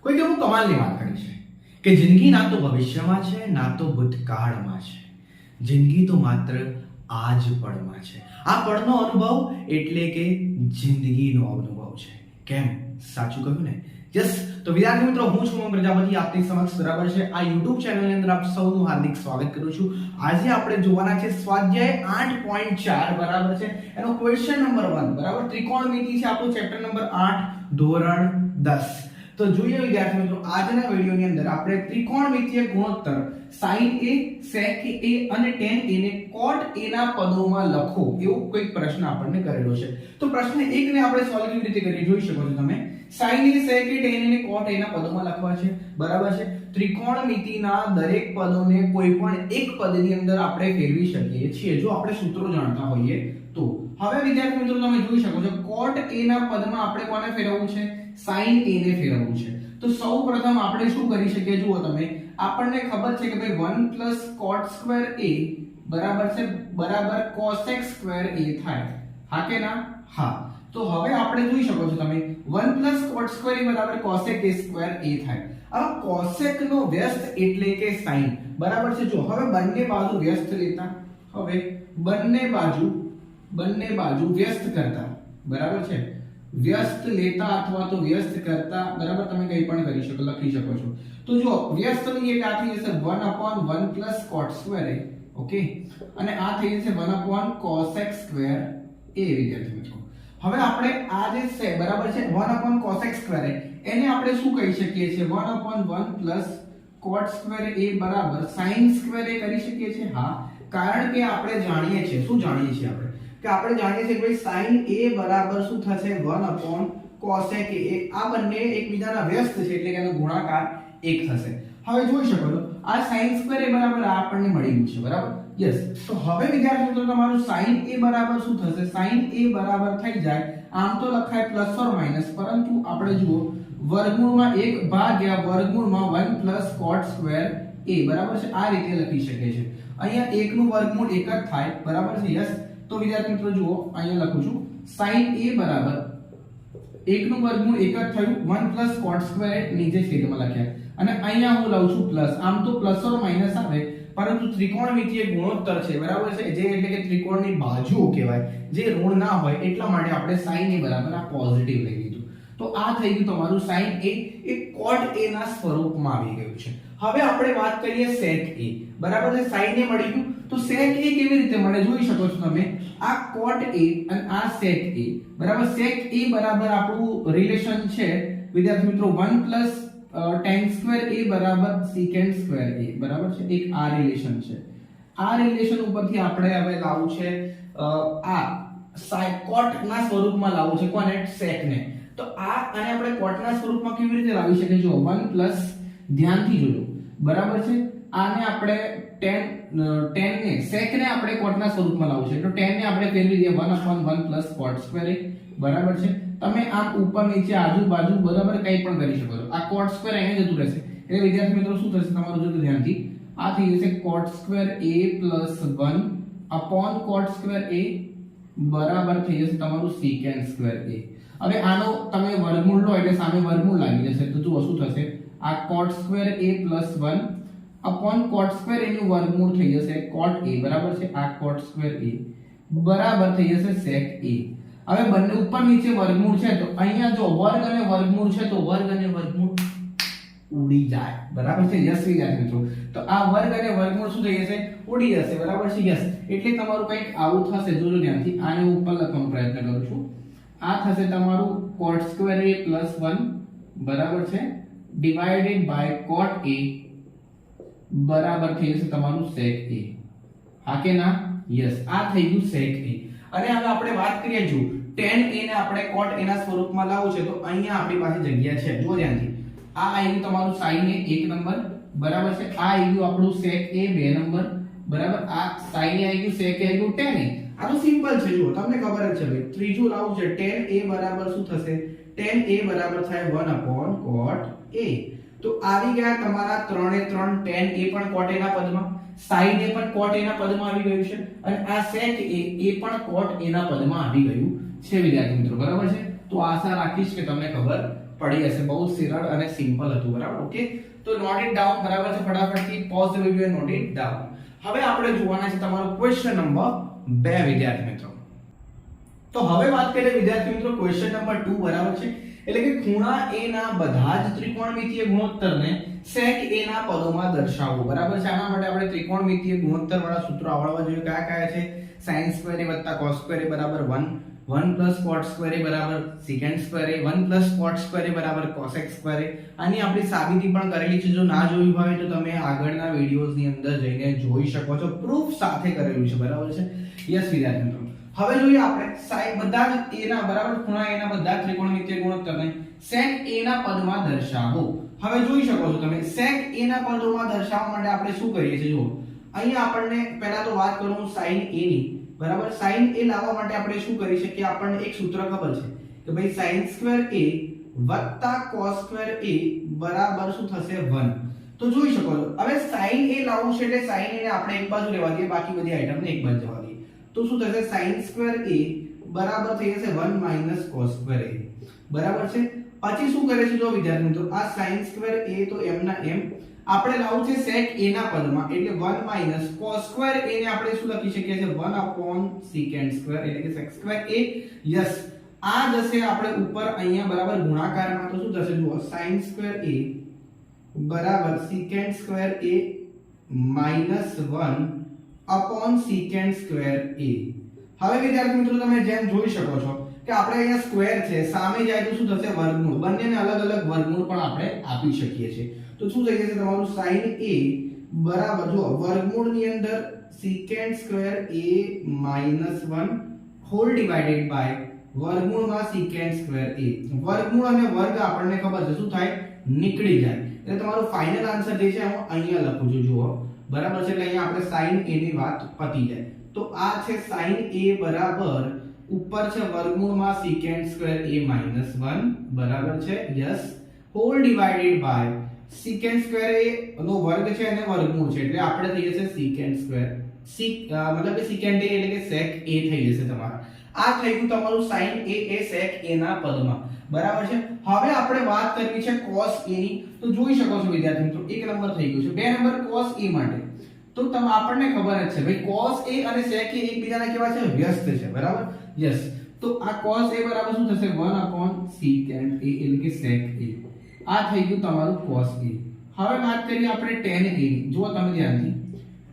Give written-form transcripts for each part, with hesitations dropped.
કોઈ એવું કમાલની વાત કરી છે કે જિંદગી ના તો ભવિષ્યમાં છે ના તો ભૂતકાળમાં છે, જિંદગી તો માત્ર આજ પળમાં છે. આ પળનો અનુભવ એટલે કે જિંદગીનો અનુભવ છે. કેમ? સાચું કહ્યું ને? યસ. તો વિદ્યાર્થી મિત્રો, હું છું ઓમ પ્રજાપતિ, આપની સમક્ષ બરાબર છે આ YouTube ચેનલની અંદર આપ સૌનું હાર્દિક સ્વાગત કરું છું. આજે આપણે જોવાના છે સ્વાધ્યાય 8.4 બરાબર છે, એનો ક્વેશ્ચન નંબર 1 બરાબર. ત્રિકોણમિતિ છે આપણું ચેપ્ટર નંબર 8 ધોરણ 10. તો જોઈએ વિદ્યાર્થી મિત્રો, આજના વિડિયોની અંદર આપણે ત્રિકોણમિતિય ગુણોત્તર sin a sec a અને tan a ને cot a ના પદોમાં લખો એવો કોઈ પ્રશ્ન આપણને કરેલો છે. તો પ્રશ્ન 1 ને આપણે સોલ્વ કેવી રીતે કરીએ જોઈ શકો છો તમે. sin a sec a tan a ને cot a ના પદોમાં લખવા છે બરાબર છે. ત્રિકોણમિતિના દરેક પદોને કોઈ પણ એક પદની અંદર આપણે ફેરવી શકીએ છીએ જો આપણે સૂત્રો જાણતા હોઈએ તો. હવે વિદ્યાર્થી મિત્રો તમે જોઈ શકો છો cot a ના પદમાં આપણે કોને ફેરવવું છે? sin a ને ફેરવવું છે. તો સૌપ્રથમ આપણે શું કરી શકીએ જુઓ તમે, આપણને ખબર છે કે ભાઈ 1 cot square a બરાબર છે બરાબર cosec square a થાય. હા કે ના? હા. તો હવે આપણે જોઈ શકો છો તમે 1 cot square a બરાબર cosec a square a થાય. હવે cosec નો વ્યસ્ત એટલે કે sin બરાબર છે. જો હવે બંને બાજુ વ્યસ્ત લેતા, હવે બંને બાજુ વ્યસ્ત કરતા બરાબર છે, વ્યસ્ત લેતા અથવા તો વ્યસ્ત કરતા બરાબર તમે કંઈ પણ કરી શકો, લખી શકો છો. તો જો વ્યસ્ત લઈએ એટલે આ થઈ જશે 1/1 cot square a, ઓકે, અને આ થઈ જશે 1 cosec square a વિદ્યાર્થી મિત્રો. હવે આપણે આ જે છે બરાબર છે 1 cosec square a એને આપણે શું કહી શકીએ છીએ? 1/1 cot square a બરાબર sin square a કરી શકીએ છીએ. હા, કારણ કે આપણે જાણીએ છીએ, શું જાણીએ છીએ આપણે? કે આપણે જાણીએ છીએ કે ભાઈ sin a બરાબર શું થશે? 1 cosec a. આ બંને એકબીજાના વ્યસ્ત છે એટલે કે એનો ગુણાકાર 1 થશે. હવે જોઈ શકો છો આ sin square a બરાબર આ આપણને મળી ગયું છે બરાબર. યસ. તો હવે વિદ્યાર્થી મિત્રો તમારું sin a બરાબર શું થશે? sin a બરાબર થઈ જાય, આમ તો લખાય પ્લસ ઓર માઈનસ, પરંતુ આપણે જુઓ વર્ગમૂળમાં 1 ભાગ્યા વર્ગમૂળમાં 1 cot square a બરાબર છે, આ રીતે લખી શકે છે. અહીંયા 1 નું વર્ગમૂળ 1 જ થાય બરાબર છે. યસ. તો વિદ્યાર્થી મિત્રો જુઓ અહીંયા લખું છું sin a બરાબર 1 નું વર્ગમૂળ 1 જ થયું, 1 cot square a નીચે છેદમાં લખ્યા, અને અહીંયા હું લઉં છું પ્લસ. આમ તો પ્લસ ઓર માઈનસ આવે, પરંતુ ત્રિકોણમિતિય ગુણોત્તર છે બરાબર છે, જે એટલે કે ત્રિકોણની બાજુઓ કહેવાય, જે ઋણ ના હોય એટલા માટે આપણે sin a બરાબર આ પોઝિટિવ લઈ લીધું. તો આ થઈ ગયું તમારું sin a A cot a ના સ્વરૂપમાં આવી ગયું છે. હવે આપણે વાત કરીએ sec a બરાબર છે. sin a મળી ગયું, તો sec a કેવી રીતે મળે જોઈ શકો છો તમે. આ cot a અને આ sec a બરાબર. sec a બરાબર આપણું રિલેશન છે વિદ્યાર્થી મિત્રો 1 tan square a બરાબર secant square a બરાબર છે. એક આ રિલેશન છે. આ રિલેશન ઉપરથી આપણે હવે લાવવું છે આ cot ના સ્વરૂપમાં લાવવું છે કોને? sec ને. તો આ અને આપણે cot ના સ્વરૂપમાં કેવી રીતે લાવી શકીએ? જો 1 ધ્યાનથી જોજો બરાબર છે. આને આપણે tan ને sec ને આપણે cot ના સ્વરૂપમાં લાવવું છે, તો tan ને આપણે ફેરવી દઈએ 1/1 cot square a બરાબર છે. તમે આમ ઉપર નીચે આજુબાજુ બરાબર કંઈ પણ કરી શકો છો. આ cot square અહીંયા જતું રહેશે એટલે વિદ્યાર્થી મિત્રો શું થશે તમારું? જો ધ્યાનથી આ થઈ જશે cot square a + 1 cot square a બરાબર થઈ જશે તમારું secant square a. હવે આનો તમે વર્ગમૂળ લો એટલે સામે વર્ગમૂળ લાગી જશે, તો જુઓ શું થશે? આ cot square a + 1 cot square a નું વર્ગમૂળ થઈ જશે cot a બરાબર છે. આ cot square a બરાબર થઈ જશે sec a. હવે બંને ઉપર નીચે વર્ગમૂળ છે, તો અહીંયા જો વર્ગ અને વર્ગમૂળ છે, તો વર્ગ અને વર્ગમૂળ ઉડી જાય બરાબર છે. યસ વિદ્યાર્થી મિત્રો, તો આ વર્ગ અને વર્ગમૂળ શું થઈ જશે? ઉડી જશે બરાબર છે. યસ. એટલે તમારું કંઈક આવું થશે, જોજો ધ્યાનથી. આને ઉપર લખવાનો પ્રયત્ન કરું છું. આ થશે તમારું cot square a + 1 બરાબર છે ડિવાઇડેડ બાય cot a બરાબર થઈ જશે તમારું sec a. હા કે ના? યસ. આ થઈ ગયું sec a. અને હવે આપણે વાત કરીએ જો tan a ને આપણે cot a ના સ્વરૂપમાં લાવવું છે, તો અહીંયા આપણી પાસે જગ્યા છે. જો ધ્યાનથી આ આવી ગયું તમારું sin a 1 નંબર બરાબર છે, આ આવી ગયું આપણું sec a 2 નંબર બરાબર, આ sin a આવી ગયું, sec a આવી ગયું, tan a. આ તો સિમ્પલ છે. જો તમને ખબર જ છે ભાઈ, ત્રીજું લાવવું છે tan a બરાબર શું થશે? tan a બરાબર થાય 1/cot a. તો આવી ગયા તમારા 3 એ 3 tan a પણ cot a ના પદમાં, sin a પણ cot a ના પદમાં આવી ગયું છે, અને આ sec a એ પણ cot a ના પદમાં આવી ગયું છે વિદ્યાર્થી મિત્રો બરાબર છે. તો આશા રાખીશ કે તમને ખબર પડી હશે. બહુ સરળ અને સિમ્પલ હતું, બરાબર. ઓકે, તો નોટ ઇટ ડાઉન, બરાબર છે. ફટાફટથી pause the video and note it down. હવે આપણે જોવાના છે તમારો ક્વેશ્ચન નંબર 2 વિદ્યાર્થી મિત્રો. તો હવે વાત કરીએ વિદ્યાર્થી મિત્રો ક્વેશ્ચન નંબર 2, બરાબર છે. એટલે કે ખૂણા A ના બધા જ ત્રિકોણમિતિય ગુણોત્તરને sec A ના પદોમાં દર્શાવો, બરાબર છે. આના માટે આપણે ત્રિકોણમિતિય ગુણોત્તર વાળા સૂત્રો આવડવા જોઈએ. કયા કયા છે? sin square a cos square a બરાબર 1, 1 plus cot square a બરાબર secant square a, 1 plus cot square a બરાબર cosec square a. આની આપણી સાબિતી પણ કરેલી છે. જો ના જોયું હોય તો તમે આગળના વિડિયોઝ ની અંદર જઈને જોઈ શકો છો. પ્રૂફ સાથે કરેલું છે, બરાબર છે. યસ વિદ્યાર્થી મિત્રો. હવે જોઈએ આપણે sin બધા જ a ના બરાબર ખૂણા a ના બધા ત્રિકોણમિતિય ગુણોત્તરને sec a ના પદમાં દર્શાવો. હવે જોઈ શકો છો તમે sec a ના પદોમાં દર્શાવવા માટે આપણે શું કરીએ છીએ? જુઓ, અહીંયા આપણને પહેલા તો વાત કરું sin a ની, બરાબર. sin a લાવવા માટે આપણે શું કરી શકીએ? આપણને એક સૂત્ર ખબર છે કે ભાઈ sin square a વત્તા cos square a બરાબર શું થશે? 1. તો જોઈ શકો છો હવે sin a લાવવું છે એટલે sin a ને આપણે એક બાજુ લેવા દઈએ, બાકી બધી આઈટમને એક બાજુ જવા દઈએ. તો શું થશે? sin square a બરાબર થઈ જશે 1 minus cos square a, બરાબર છે. પછી શું કરે છે જો વિદ્યાર્થી મિત્રો, આ sin square a તો m ના m આપણે લાવવું છે sec a ના પદમાં, એટલે 1 minus cos square a ને આપણે શું લખી શકીએ છીએ? 1 upon secant square, એટલે કે sec square a. યસ, આ જશે આપણે ઉપર અહીંયા બરાબર ગુણાકારમાં. તો શું થશે? જુઓ, sin square a બરાબર secant square a minus 1 upon secant square a. હવે વિદ્યાર્થી મિત્રો તમે જેમ જોઈ શકો છો કે આપણે અહીંયા સ્ક્વેર છે, સામે જાય તો શું થશે? વર્ગમૂળ. બંનેને અલગ અલગ વર્ગમૂળ પણ આપણે આપી શકીએ છીએ. તો શું થઈ જશે તમારું? sin a બરાબર જો વર્ગમૂળની અંદર secant square a minus 1 whole divided by વર્ગમૂળમાં secant square a. વર્ગમૂળ અને વર્ગ આપણને ખબર છે શું થાય? નીકળી જાય. એટલે તમારું ફાઇનલ આન્સર જે છે હું અહીંયા લખું છું, જુઓ, બરાબર છે. એટલે અહીંયા આપણે sin a ની વાત પતી જાય. તો આ છે sin a બરાબર ઉપર છે વર્ગમૂળમાં secant square a minus 1, બરાબર છે. Yes, whole divided by secant square a નો વર્ગ છે અને વર્ગમૂળ છે એટલે આપણે થઈ જશે secant square મતલબ કે secant a એટલે કે sec a થઈ જશે તમારા. આ થઈ ગયું તમારું sin a A sec a ના પદમાં, બરાબર છે. હવે આપણે વાત કરવી છે cos a ની. તો જોઈ શકો છો વિદ્યાર્થી મિત્રો, એક નંબર થઈ ગયો છે. બે નંબર cos a માટે તો આપણને ખબર જ છે ભાઈ cos a અને sec a એકબીજાના કેવા છે? વ્યસ્ત છે, બરાબર. યસ, તો આ cos a બરાબર શું થશે? 1 upon secant a એટલે કે sec a. આ થઈ ગયું તમારું cos a. હવે વાત કરીએ આપણે tan a ની. જુઓ તમે ધ્યાનથી,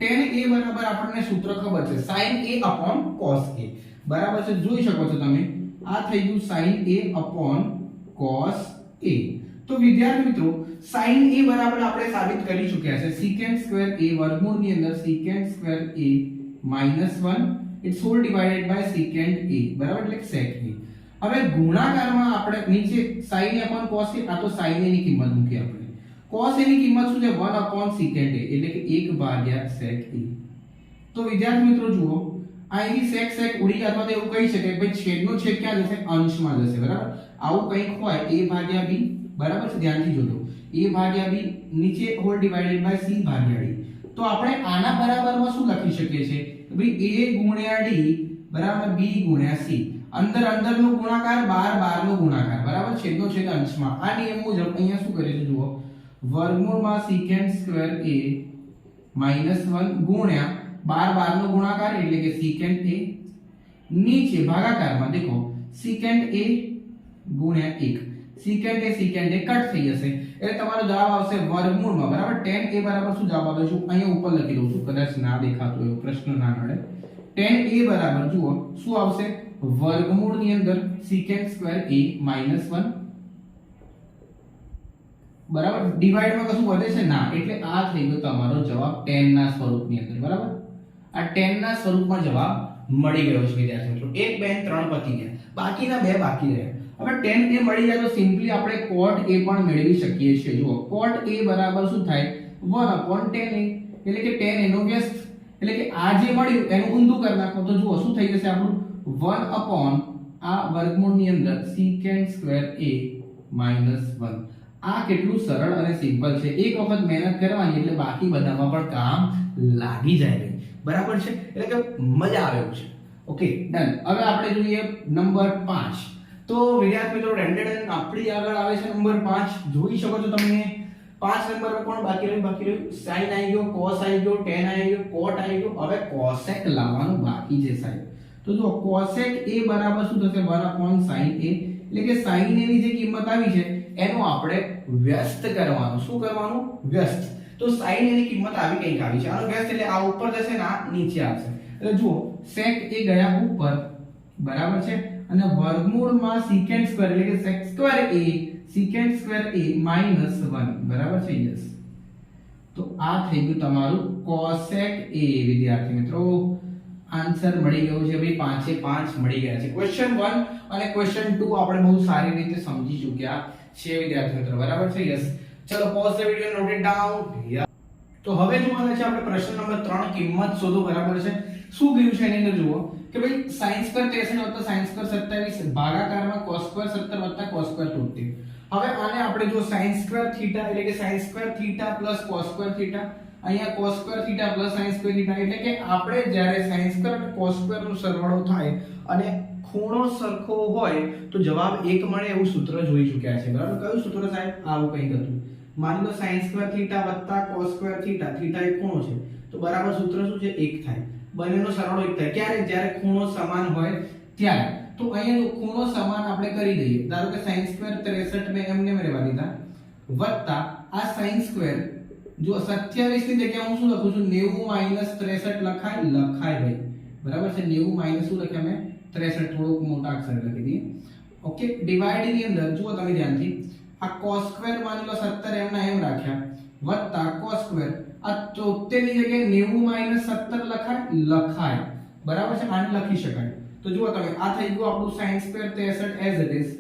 tan a બરાબર આપણને સૂત્ર ખબર છે sin a upon cos a, બરાબર છે. જોઈ શકો છો તમે, આ થઈ ગયું sin a upon cos a. તો વિદ્યાર્થી મિત્રો sin a બરાબર આપણે સાબિત કરી ચૂક્યા છે secant square a વર્ગમૂળની અંદર secant square a minus 1 it's whole divided by secant a, બરાબર, એટલે sec a. હવે ગુણાકારમાં આપણે નીચે sin a upon cos a, આ તો sin a ની કિંમત મૂકી આપણે. cos a ની કિંમત શું છે? 1 upon secant a એટલે કે 1 ભાગ્યા sec a. તો વિદ્યાર્થી મિત્રો જુઓ, અહીંથી sec ઉડી જાય અથવા તો એવું કહી શકાય ભાઈ છેદનો છેદ ક્યાં જશે? અંશમાં જશે, બરાબર. આવું કંઈક હોય a ભાગ્યા b, બરાબર છે. ધ્યાનથી જોજો, a ભાગ્યા b નીચે હોલ ડિવાઇડેડ બાય c ભાગ્યા d. તો આપણે આના બરાબરમાં શું લખી શકીએ છીએ? ભાઈ a ગુણ્યા d બરાબર b ગુણ્યા c. અંદર અંદરનો ગુણાકાર, બહાર નો ગુણાકાર, બરાબર. છેદનો છેદ અંશમાં. આ નિયમ મુજબ અહીંયા શું કરીશું? જુઓ, વર્ગમૂળમાં secant square a minus 1 ગુણ્યા બાર નો ગુણાકાર એટલે કે secant a નીચે ભાગાકારમાં દેખો secant a ગુણ્યા 1. secant a કટ થઈ જશે એટલે તમારો જવાબ આવશે વર્ગમૂળમાં, બરાબર. tan a બરાબર શું જવાબ આવે છે? અહીંયા ઉપર લખી દઉં છું, કદાચ ના દેખાતો હોય, પ્રશ્ન ના નડે. tan a બરાબર જુઓ શું આવશે? વર્ગમૂળની અંદર secant square a minus 1, બરાબર. ડિવાઇડમાં કશું વધે છે ના, એટલે આ થઈ ગયો તમારો જવાબ tan ના સ્વરૂપની અંદર, બરાબર. આ tan ના સ્વરૂપમાં જવાબ મળી ગયો છે વિદ્યાર્થી મિત્રો. 1 2 3 પતી ગયા, બાકીના બે બાકી રહ્યા. હવે tan a મળી જાય તો સિમ્પલી આપણે cot a પણ મેળવી શકીએ છીએ. જુઓ, cot a બરાબર શું થાય? 1 upon tan a એટલે કે tan a નો વ્યસ્ત, એટલે કે આ જે મળ્યું એનું ઊંધું કરી નાખો. તો જુઓ શું થઈ જશે આપણું? 1 upon આ વર્ગમૂળની અંદર secant square a minus 1. આ કેટલું સરળ અને સિમ્પલ છે. એક વખત મહેનત કરવાની એટલે બાકી બધામાં પણ કામ લાગી જાય, બરાબર છે. એટલે કે મજા આવે એવું છે. Okay, done. હવે આપણે જોઈએ નંબર 5. તો વિદ્યાર્થી મિત્રો ડેન્ડેડન આપણી આગળ આવે છે નંબર 5. જોઈ શકો છો તમે 5 નંબર પર કોણ બાકી રહ્યું sin આવી ગયો, cos આવી ગયો, tan આવી ગયો, cot આવી ગયો. હવે cosec લાવવાનું બાકી છે સાહેબ. તો જો cosec a બરાબર શું થશે 1/sin a, એટલે કે sin a ની જે કિંમત આવી છે એનું આપણે વ્યસ્ત કરવાનું. શું કરવાનું? વ્યસ્ત. તો sin a ની કિંમત આવી કંઈક આવી છે. આનો વ્યસ્ત એટલે આ ઉપર જશે ને આ નીચે આવશે. એટલે જુઓ sec a ગયા ઉપર બરાબર છે અને વર્ગમૂળમાં secant સ્ક્વેર એટલે કે sec square a secant square a -1 બરાબર છે. યસ. તો આ થઈ ગયું તમારું cosec a. વિદ્યાર્થી મિત્રો આન્સર મળી ગયો છે ભાઈ. 5 એ 5 મળી ગયા છે. ક્વેશ્ચન 1 અને ક્વેશ્ચન 2 આપણે બહુ સારી રીતે સમજી ચૂક્યા છે વિદ્યાર્થી મિત્રો. બરાબર છે. યસ. ચલો pause the video, note it down. તો હવે જોવાના છે આપણે પ્રશ્ન નંબર 3 કિંમત શોધો. બરાબર છે. શું કીધું છે એની અંદર જુઓ કે ભાઈ sin square 63 sin square 27 ભાગાકારમાં cos square 17 cos square 73. હવે આને આપણે જો sin સ્ક્વેર થીટા એટલે કે sin square theta cos square theta, અહીંયા cos square theta sin square theta, એટલે કે આપણે જ્યારે sin સ્ક્વેર અને cos સ્ક્વેર નો સરવાળો થાય અને ખૂણો સરખો હોય તો જવાબ 1 મળે એવું સૂત્ર જોઈ ચૂક્યા છે. બરાબર. કયું સૂત્ર સાહેબ? આવું કંઈક હતું. માની લો sin square theta cos square theta, theta એક ખૂણો છે તો બરાબર સૂત્ર શું છે? 1 થાય. બંનેનો સરવાળો 1 થાય. ક્યારે? જ્યારે ખૂણો સમાન હોય ત્યારે. તો અહીંયા જો ખૂણો સમાન આપણે કરી દઈએ. ધારો કે sin સ્ક્વેર 63 મેં એમને રહેવા દીધા વત્તા આ sin સ્ક્વેર જો 27 ની જગ્યાએ હું શું લખું છું 90 63 લખાય ભાઈ. બરાબર છે. 90 શું લખ્યા મેં 63 થોડુંક મોટા અક્ષરે લખી દઈએ. ઓકે. ડિવાઇડ ની અંદર જુઓ તમે ધ્યાનથી આ cos સ્ક્વેર માની લો 17 એમના એમ રાખ્યા વત્તા cos સ્ક્વેર આ 73 ની જગ્યાએ 90 17 લખાય. બરાબર છે. આને લખી શકાય. તો જુઓ તમે આ થઈ ગયું આપણું sin square 63 as it is.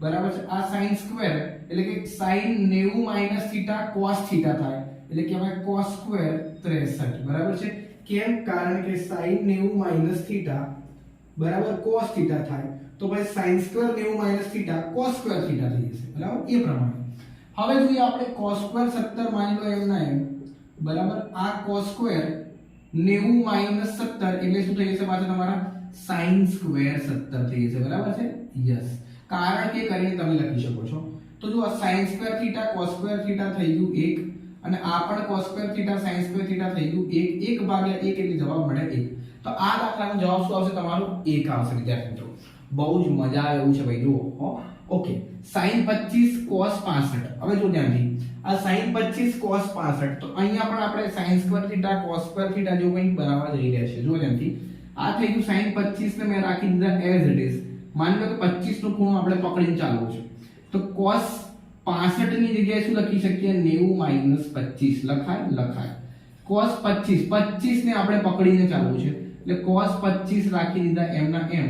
બરાબર છે. આ sin સ્ક્વેર એટલે કે sin 90 થીટા cos થીટા થાય એટલે કે હવે cos સ્ક્વેર 63. બરાબર છે. કેમ? કારણ કે sin 90 થીટા બરાબર cos થીટા થાય તો ભાઈ sin square 90 theta cos square theta થઈ જશે. બરાબર. એ પ્રમાણે હવે જોઈએ આપણે cos સ્ક્વેર 17 માની લો એમના એમ બરાબર. આ cos સ્ક્વેર 90 17 એટલે શું થઈ જશે પાછા તમારા sin સ્ક્વેર 17 થઈ જશે. બરાબર છે. યસ. કારણ કે કરીને તમે લખી શકો છો. તો જો આ sin square theta cos square theta થઈ ગયું 1 અને આ પણ cos square theta sin square theta થઈ ગયું 1 1/1 એટલે જવાબ મળે 1. તો આ દાખલાનો જવાબ શું આવશે તમારો? 1 આવશે વિદ્યાર્થી મિત્રો. બહુ જ મજા આવે એવું છે ભાઈ. જુઓ ઓકે. sin 25 cos 65. હવે જો ધ્યાનથી આ sin 25 cos 65 તો અહીંયા પણ આપણે sin square theta cos square theta જેવું કંઈક બનાવવા જઈ રહ્યા છે. જો ધ્યાનથી આ થઈ ગયું sin 25 ને મેં રાખી દીધા એઝ ઇટ ઇઝ. માની લો કે 25 નો ખૂણો આપણે પકડીને ચાલવું છે તો cos 65 ની જગ્યાએ શું લખી શકીએ? 90 25 લખાય. cos 25 ને આપણે પકડીને ચાલવું છે એટલે cos 25 રાખી દીધા એમના એમ.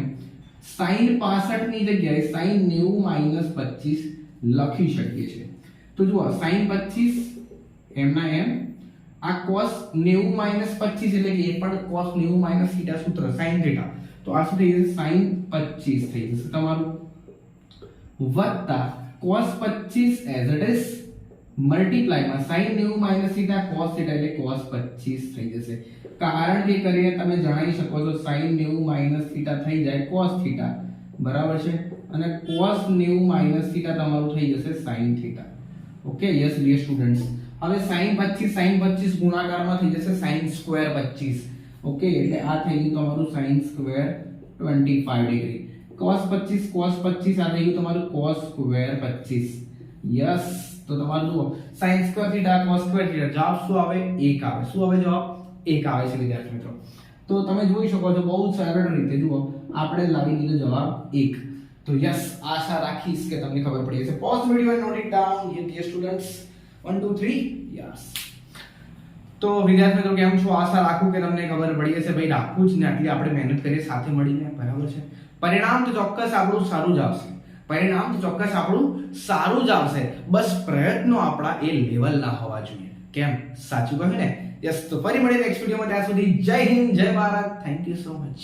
sin 65 ની જગ્યાએ sin 90 25 લખી શકીએ છીએ. તો જુઓ sin 25 એમના એમ આ cos 90 25 એટલે કે એ પણ cos 90 થીટા સૂત્ર sin થીટા. તો આ શું થઈ જશે? sin 25 થઈ જશે તમારું વત્તા cos 25 as it is multiply માં sin 90 થીટા cos થીટા એટલે cos 25 થઈ જશે. કારણ કે કરીને તમે જાણી શકો છો sin 90 થીટા થઈ જાય cos થીટા. બરાબર છે. અને cos 90 થીટા તમારું થઈ જશે sin theta. Okay. Yes dear students. હવે sin 25 ગુણાકારમાં થઈ જશે sin સ્ક્વેર 25. ઓકે. એટલે આ થઈ ગયું તમારું sin સ્ક્વેર 25 ડિગ્રી. cos 25 આ થઈ ગયું તમારું cos સ્ક્વેર 25. યસ. તો તમારું જુઓ sin square theta cos square theta જવાબ શું આવે? 1 આવે. શું આવે જવાબ? 1 આવે છે વિદ્યાર્થી મિત્રો. તો તમે જોઈ શકો છો બહુ સરળ રીતે જુઓ આપણે લાવી દીધો જવાબ 1. તો યસ આશા રાખીશ કે તમને ખબર પડી હશે. Pause video and note it down dear students. 1 2 3 yes. તો વિદ્યાર્થી મિત્રો કેમ છો? આશા રાખું કે તમને ખબર પડી હશે. ભાઈ રાખું જ ને આટલી આપણે મહેનત કરીએ સાથે મળીને. બરાબર છે. પરિણામ તો ચોક્કસ આપણું સારું જ આવશે. બસ પ્રયત્નો આપણા એ લેવલના હોવા જોઈએ. કેમ? સાચું કહ્યું ને? યસ. તો ફરી મળીએ નેક્સ્ટ વિડિયોમાં. ત્યાં સુધી જય હિન્દ, જય Bharat. Thank you so much.